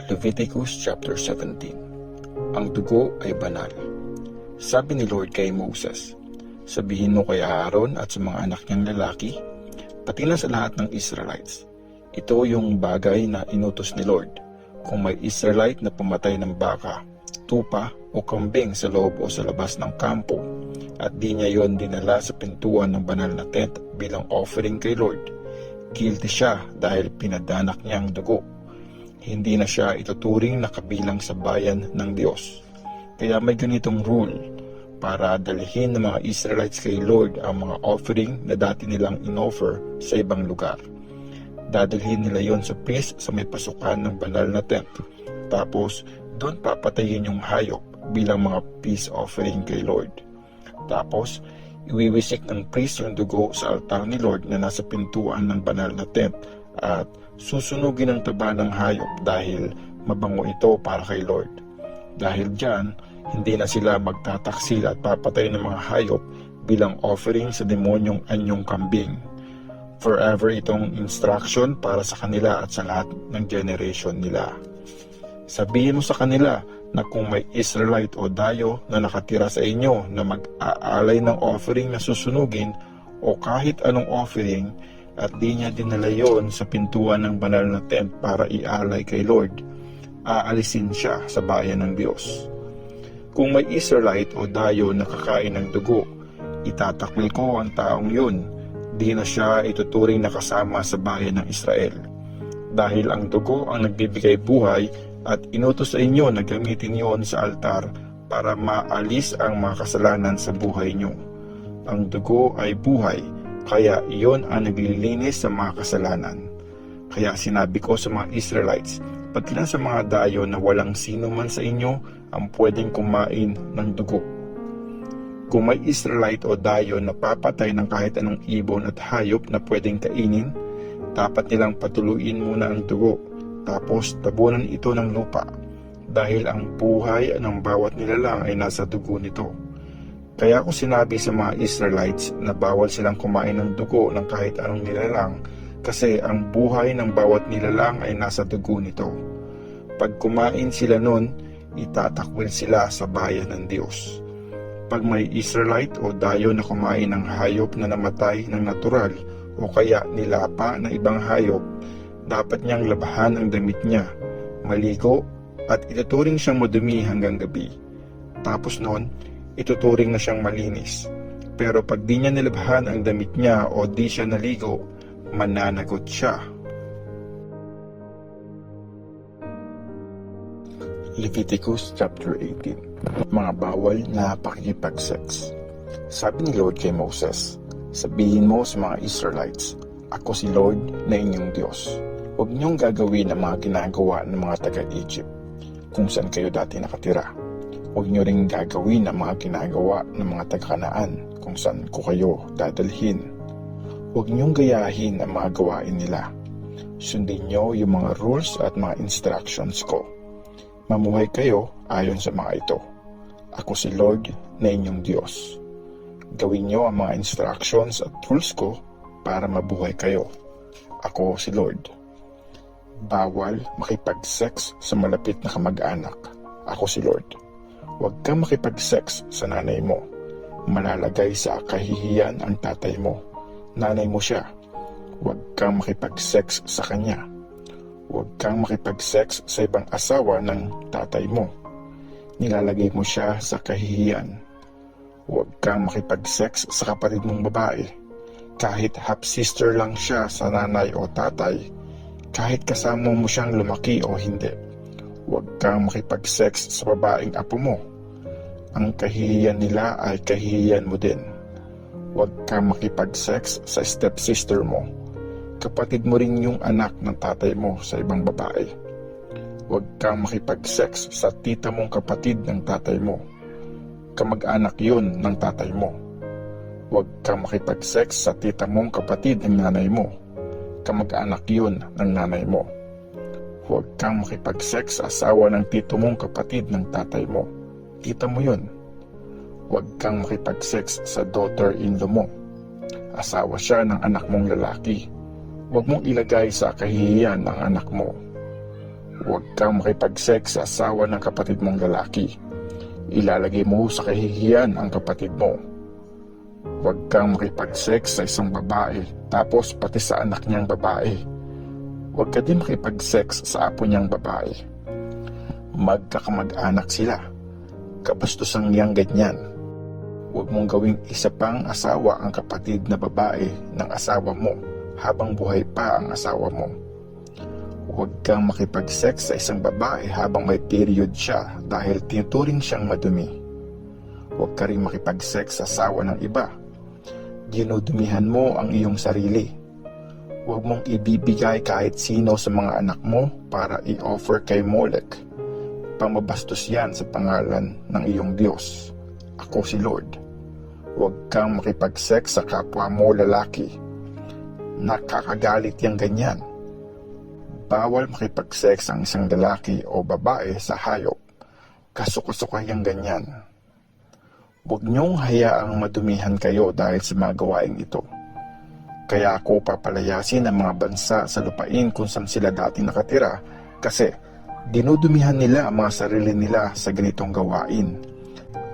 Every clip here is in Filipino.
Leviticus chapter 17. Ang dugo ay banal. Sabi ni Lord kay Moses, sabihin mo kay Aaron at sa mga anak niyang lalaki, pati na sa lahat ng Israelites, ito yung bagay na inutos ni Lord. Kung may Israelite na pumatay ng baka, tupa o kambing sa loob o sa labas ng kampo, at di niya yon dinala sa pintuan ng banal na tent bilang offering kay Lord, guilty siya dahil pinadanak niya ang dugo. Hindi na siya ituturing na kabilang sa bayan ng Diyos. Kaya may ganitong rule para dalhin ng mga Israelites kay Lord ang mga offering na dati nilang inoffer sa ibang lugar. Dadalhin nila yon sa priest sa may pasukan ng banal na tent. Tapos, doon papatayin yung hayop bilang mga peace offering kay Lord. Tapos, iwiwisik ng priest yung dugo sa altar ni Lord na nasa pintuan ng banal na tent at susunugin ang taba ng hayop dahil mabango ito para kay Lord. Dahil dyan, hindi na sila magtataksil at papatay ng mga hayop bilang offering sa demonyong anyong kambing. Forever itong instruction para sa kanila at sa lahat ng generation nila. Sabihin mo sa kanila na kung may Israelite o dayo na nakatira sa inyo na mag-aalay ng offering na susunugin o kahit anong offering, at di niya dinala yon sa pintuan ng banal na tent para ialay kay Lord, aalisin siya sa bayan ng Diyos. Kung may Israelite o dayo na kakain ng dugo, itatakwil ko ang taong yun, di na siya ituturing na kasama sa bayan ng Israel. Dahil ang dugo ang nagbibigay buhay at inutos sa inyo na gamitin yon sa altar para maalis ang mga kasalanan sa buhay nyo. Ang dugo ay buhay, kaya iyon ang naglilinis sa mga kasalanan. Kaya sinabi ko sa mga Israelites, pati na sa mga dayo na walang sino man sa inyo ang pwedeng kumain ng dugo. Kung may Israelite o dayo na papatay ng kahit anong ibon at hayop na pwedeng kainin, dapat nilang patuluin muna ang dugo, tapos tabunan ito ng lupa, dahil ang buhay ng bawat nilalang ay nasa dugo nito. Kaya ko sinabi sa mga Israelites na bawal silang kumain ng dugo ng kahit anong nilalang kasi ang buhay ng bawat nilalang ay nasa dugo nito. Pag kumain sila nun, itatakwil sila sa bayan ng Diyos. Pag may Israelite o dayo na kumain ng hayop na namatay ng natural o kaya nilapa ng ibang hayop, dapat niyang labahan ang damit niya, maligo at ituturing siyang madumi hanggang gabi. Tapos noon, ituturing na siyang malinis. Pero pag di niya nilabhan ang damit niya o di siya naligo, mananagot siya. Leviticus chapter 18. Mga bawal na pakikipag-sex. Sabi ni Lord kay Moses, sabihin mo sa mga Israelites, ako si Lord na inyong Diyos. Huwag niyong gagawin ang mga ginagawa ng mga taga-Egypt, kung saan kayo dati nakatira. Huwag niyo ring gagawin ang mga ginagawa ng mga taga-Kanaan kung saan ko kayo dadalhin. Huwag niyong gayahin ang mga gawain nila. Sundin niyo yung mga rules at mga instructions ko. Mamuhay kayo ayon sa mga ito. Ako si Lord na inyong Diyos. Gawin niyo ang mga instructions at rules ko para mabuhay kayo. Ako si Lord. Bawal makipag-sex sa malapit na kamag-anak. Ako si Lord. Huwag kang makipag-sex sa nanay mo. Malalagay sa kahihiyan ang tatay mo. Nanay mo siya. Huwag kang makipag-sex sa kanya. Huwag kang makipag-sex sa ibang asawa ng tatay mo. Nilalagay mo siya sa kahihiyan. Huwag kang makipag-sex sa kapatid mong babae. Kahit half-sister lang siya sa nanay o tatay. Kahit kasama mo siyang lumaki o hindi. Huwag kang makipag-sex sa babaeng apo mo. Ang kahihiyan nila ay kahihiyan mo din. Huwag kang makipag-sex sa stepsister mo. Kapatid mo rin yung anak ng tatay mo sa ibang babae. Huwag kang makipag-sex sa tita mong kapatid ng tatay mo. Kamag-anak yun ng tatay mo. Huwag kang makipag-sex sa tita mong kapatid ng nanay mo. Kamag-anak yun ng nanay mo. Huwag kang makipag-sex sa asawa ng tito mong kapatid ng tatay mo. Tita mo yun. Huwag kang makipag-sex sa daughter-in-law mo. Asawa siya ng anak mong lalaki. Huwag mong ilagay sa kahihiyan ng anak mo. Huwag kang makipag-sex sa asawa ng kapatid mong lalaki. Ilalagay mo sa kahihiyan ang kapatid mo. Huwag kang makipag-sex sa isang babae tapos pati sa anak niyang babae. Huwag ka din makipag-sex sa apo niyang babae. Magkakamag-anak sila. Kabastusan niyang ganyan. Huwag mong gawing isa pang asawa ang kapatid na babae ng asawa mo habang buhay pa ang asawa mo. Huwag kang makipag-sex sa isang babae habang may period siya dahil tinuturing siyang madumi. Huwag ka rin makipag-sex sa asawa ng iba. Dinudumihan mo ang iyong sarili. Huwag mong ibibigay kahit sino sa mga anak mo para i-offer kay Molech. Pamabastos yan sa pangalan ng iyong Diyos. Ako si Lord. Huwag kang makipag-sex sa kapwa mo lalaki. Nakakagalit yang ganyan. Bawal makipag-sex ang isang lalaki o babae sa hayop. Kasuko-suka yang ganyan. Huwag niyong hayaang madumihan kayo dahil sa mga gawaing ito. Kaya ako papalayasin ang mga bansa sa lupain kung saan sila dati nakatira kasi dinudumihan nila ang mga sarili nila sa ganitong gawain.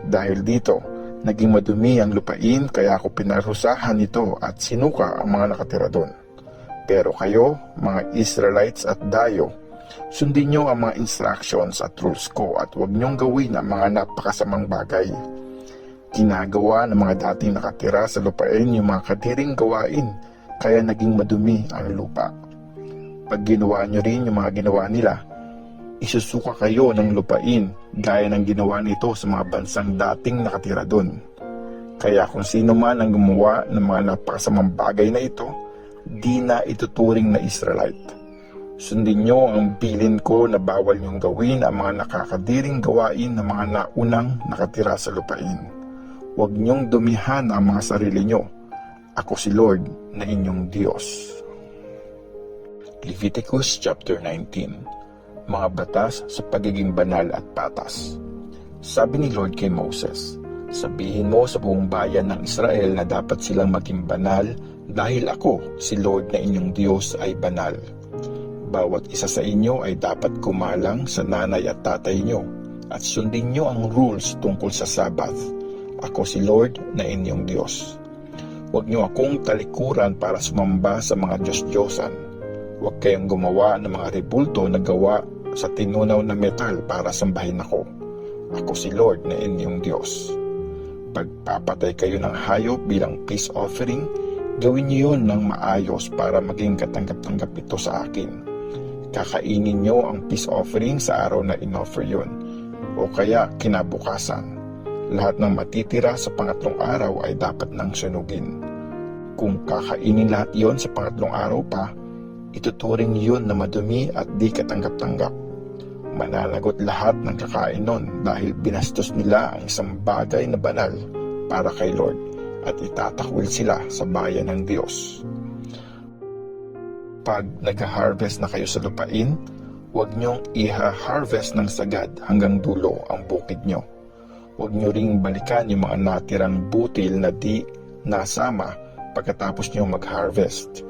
Dahil dito, naging madumi ang lupain kaya ako pinarusahan ito at sinuka ang mga nakatira doon. Pero kayo, mga Israelites at Dayo, sundin nyo ang mga instructions at rules ko at huwag nyong gawin ang mga napakasamang bagay. Ginagawa ng mga dating nakatira sa lupain yung mga kadiring gawain, kaya naging madumi ang lupa. Pag ginawa nyo rin yung mga ginawa nila, isusuka kayo ng lupain gaya ng ginawa nito sa mga bansang dating nakatira doon. Kaya kung sino man ang gumawa ng mga napakasamang bagay na ito, di na ituturing na Israelite. Sundin nyo ang bilin ko na bawal nyong gawin ang mga nakakadiring gawain ng mga naunang nakatira sa lupain. Huwag niyong dumihan ang mga sarili niyo. Ako si Lord na inyong Diyos. Leviticus chapter 19. Mga batas sa pagiging banal at patas. Sabi ni Lord kay Moses, sabihin mo sa buong bayan ng Israel na dapat silang maging banal dahil ako, si Lord na inyong Diyos, ay banal. Bawat isa sa inyo ay dapat kumalang sa nanay at tatay nyo at sundin nyo ang rules tungkol sa Sabbath. Ako si Lord na inyong Diyos. Huwag niyo akong talikuran para sumamba sa mga Diyos-Diyosan. Huwag kayong gumawa ng mga rebulto na gawa sa tinunaw na metal para sambahin ako. Ako si Lord na inyong Diyos. Pagpapatay kayo ng hayop bilang peace offering, gawin niyo yun ng maayos para maging katanggap-tanggap ito sa akin. Kakainin niyo ang peace offering sa araw na in-offer yun, o kaya kinabukasan. Lahat ng matitira sa pangatlong araw ay dapat nang sunugin. Kung kakainin lahat yon sa pangatlong araw pa, ituturing yun na madumi at di katanggap-tanggap. Mananagot lahat ng kakain nun dahil binastos nila ang isang bagay na banal para kay Lord at itatakwil sila sa bayan ng Diyos. Pag nag-harvest na kayo sa lupain, huwag niyong iha-harvest ng sagad hanggang dulo ang bukid niyo. Huwag nyo ring balikan yung mga natirang butil na di nasama pagkatapos nyo mag-harvest.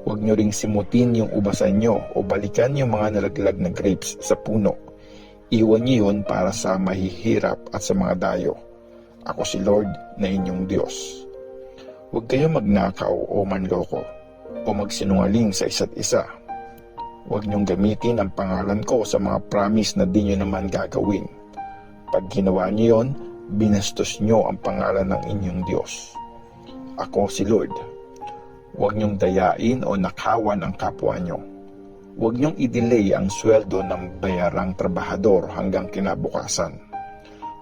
Huwag nyo ring simutin yung ubasan nyo o balikan yung mga nalaglag na grapes sa puno. Iwan nyo yun para sa mahihirap at sa mga dayo. Ako si Lord na inyong Diyos. Huwag kayong magnakaw o manloko o magsinungaling sa isa't isa. Huwag nyong gamitin ang pangalan ko sa mga promise na di nyo naman gagawin. Pag ginawa niyo yon, binastos niyo ang pangalan ng inyong Diyos. Ako si Lord. Huwag niyong dayain o nakawan ang kapwa niyo. Huwag niyong i-delay ang sweldo ng bayarang trabahador hanggang kinabukasan.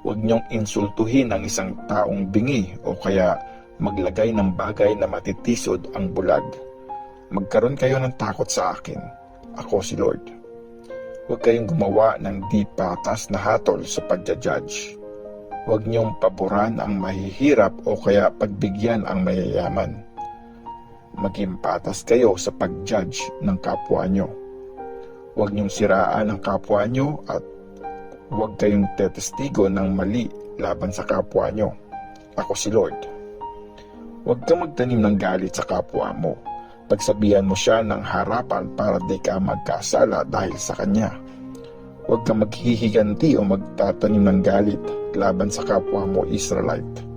Huwag niyong insultuhin ang isang taong bingi o kaya maglagay ng bagay na matitisod ang bulag. Magkaroon kayo ng takot sa akin. Ako si Lord. Huwag kayong gumawa ng di patas na hatol sa pagja-judge. Huwag niyong paboran ang mahihirap o kaya pagbigyan ang mayayaman. Maging patas kayo sa pag-judge ng kapwa niyo. Huwag niyong siraan ang kapwa niyo at huwag kayong tetestigo ng mali laban sa kapwa niyo. Ako si Lord. Huwag kang magtanim ng galit sa kapwa mo. Pagsabihan mo siya ng harapan para di ka magkasala dahil sa kanya. Huwag kang maghihiganti o magtatanim ng galit laban sa kapwa mo Israelite.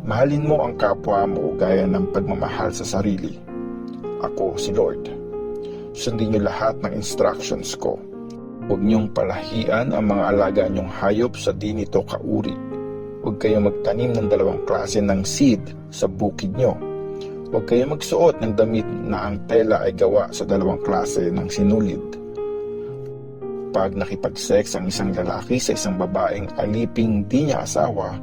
Mahalin mo ang kapwa mo gaya ng pagmamahal sa sarili. Ako si Lord. Sundin niyo lahat ng instructions ko. Huwag niyong palahian ang mga alaga niyong hayop sa di nito kauri. Huwag kayong magtanim ng 2 klase ng seed sa bukid niyo. Huwag kayong magsuot ng damit na ang tela ay gawa sa 2 klase ng sinulid. Pag nakipag-sex ang isang lalaki sa isang babaeng aliping di niya asawa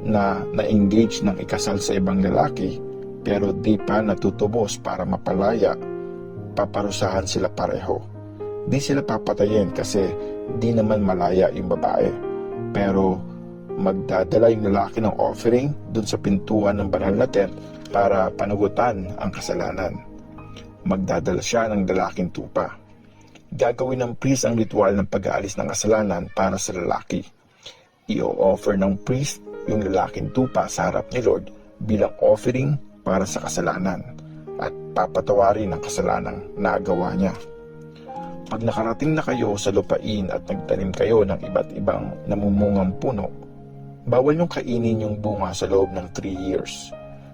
na na-engage ng ikasal sa ibang lalaki pero di pa natutubos para mapalaya, paparusahan sila pareho. Di sila papatayin kasi di naman malaya yung babae. Pero magdadala yung lalaki ng offering dun sa pintuan ng banal na tent para panugutan ang kasalanan. Magdadala siya ng lalaking tupa. Gagawin ng priest ang ritual ng pag-aalis ng kasalanan para sa lalaki. I-offer ng priest yung lalaking tupa sa harap ni Lord bilang offering para sa kasalanan at papatawarin ang kasalanang nagawa niya. Pag nakarating na kayo sa lupain at nagtanim kayo ng iba't ibang namumungang puno, bawal niyong kainin yung bunga sa loob ng 3 years.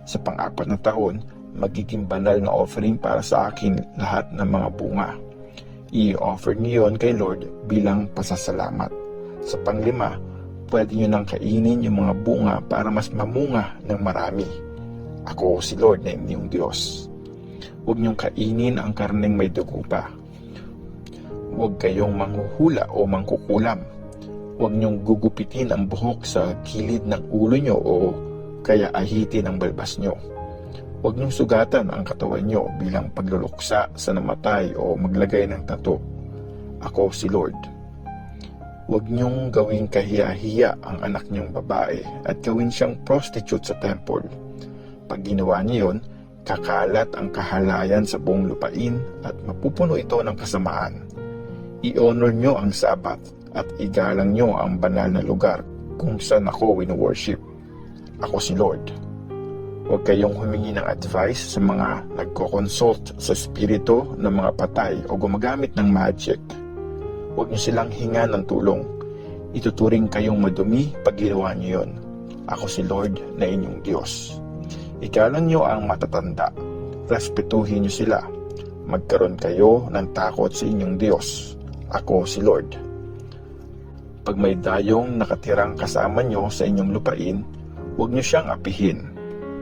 Sa pang-4 na taon, magiging banal na offering para sa akin lahat ng mga bunga. I-offer niyo yon kay Lord bilang pasasalamat. Sa pang-5, pwede niyo nang kainin yung mga bunga para mas mamunga ng marami. Ako si Lord na inyong Diyos. Huwag niyong kainin ang karneng may dugo pa. Huwag kayong manghuhula o mangkukulam. Huwag niyong gugupitin ang buhok sa gilid ng ulo niyo o kaya ahitin ang balbas niyo. Huwag niyong sugatan ang katawan niyo bilang pagluluksa sa namatay o maglagay ng tattoo. Ako si Lord. Huwag niyong gawing kahiya-hiya ang anak niyong babae at gawin siyang prostitute sa temple. Pag ginawa niyo yon, kakalat ang kahalayan sa buong lupain at mapupuno ito ng kasamaan. I-honor nyo ang Sabbath at igalang nyo ang banal na lugar kung saan ako wino-worship. Ako si Lord. Huwag kayong humingi ng advice sa mga nagko-consult sa espiritu ng mga patay o gumagamit ng magic. Huwag nyo silang hinga ng tulong. Ituturing kayong madumi pag ginawa nyo yun. Ako si Lord na inyong Diyos. Igalang nyo ang matatanda. Respetuhin nyo sila. Magkaroon kayo ng takot sa inyong Diyos. Ako si Lord. Pag may dayong nakatirang kasama nyo sa inyong lupain, huwag nyo siyang apihin.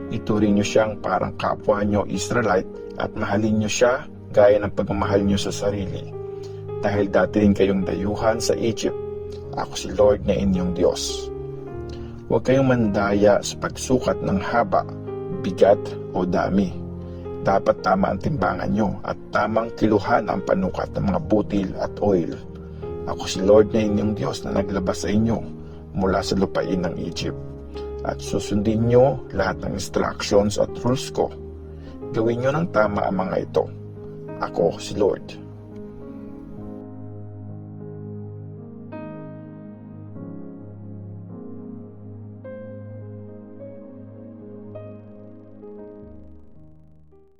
Ituring nyo siyang parang kapwa nyo Israelite at mahalin nyo siya gaya ng pagmamahal nyo sa sarili. Dahil dati rin kayong dayuhan sa Egypt, ako si Lord na inyong Diyos. Huwag kayong mandaya sa pagsukat ng haba, bigat o dami. Dapat tama ang timbangan nyo at tamang kiluhan ang panukat ng mga butil at oil. Ako si Lord na inyong Diyos na naglabas sa inyo mula sa lupain ng Egypt. At susundin nyo lahat ng instructions at rules ko. Gawin nyo ng tama ang mga ito. Ako si Lord.